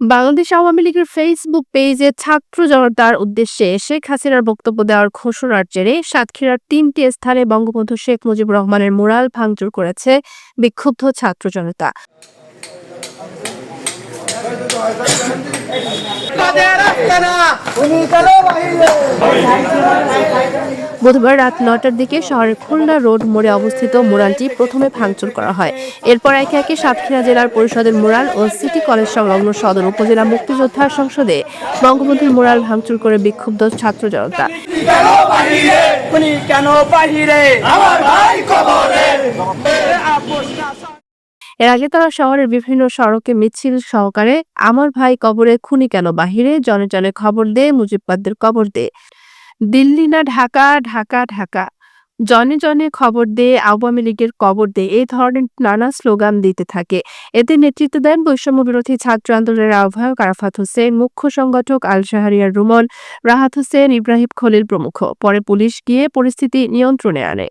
বাংলাদেশ আওয়ামী লীগের ফেসবুক পেজে ছাত্র জনতার উদ্দেশ্যে শেখ হাসিনার বক্তব্য দেওয়ার ঘোষণার জেরে সাতক্ষীরার ৩টি স্থানে বঙ্গবন্ধু শেখ মুজিবুর রহমানের মুরাল ভাঙচুর করেছে বিক্ষুব্ধ ছাত্র জনতা। বুধবার রাত ৯টার দিকে শহরের খুলনা রোড মোড়ে অবস্থিত মুরালটি প্রথমে ভাঙচুর করা হয়। এরপর একে একে সাতক্ষীরা জেলার পরিষদের মুরাল ও সিটি কলেজ সংলগ্ন সদর উপজেলা মুক্তিযোদ্ধা সংসদে বঙ্গবন্ধুর মুরাল ভাঙচুর করে বিক্ষুব্ধ ছাত্র জনতা। এর আগে তারা শহরের বিভিন্ন সড়কে মিছিল সহকারে আমার ভাই কবরে, খুনি কেন বাহিরে, জনে জনে খবর দে, মুজিববাদের কবর দে, দিল্লি না ঢাকা, ঢাকা ঢাকা, জনে জনে খবর দে, আওয়ামী লীগের কবর দে, এই ধরনের নানা স্লোগান দিতে থাকে। এতে নেতৃত্ব দেন বৈষম্য বিরোধী ছাত্র আন্দোলনের আহ্বায়ক আরাফাত হোসেন, মুখ্য সংগঠক আল শাহরিয়ার রুমন, রাহাত হোসেন, ইব্রাহিম খলিল প্রমুখ। পরে পুলিশ গিয়ে পরিস্থিতি নিয়ন্ত্রণে আনে।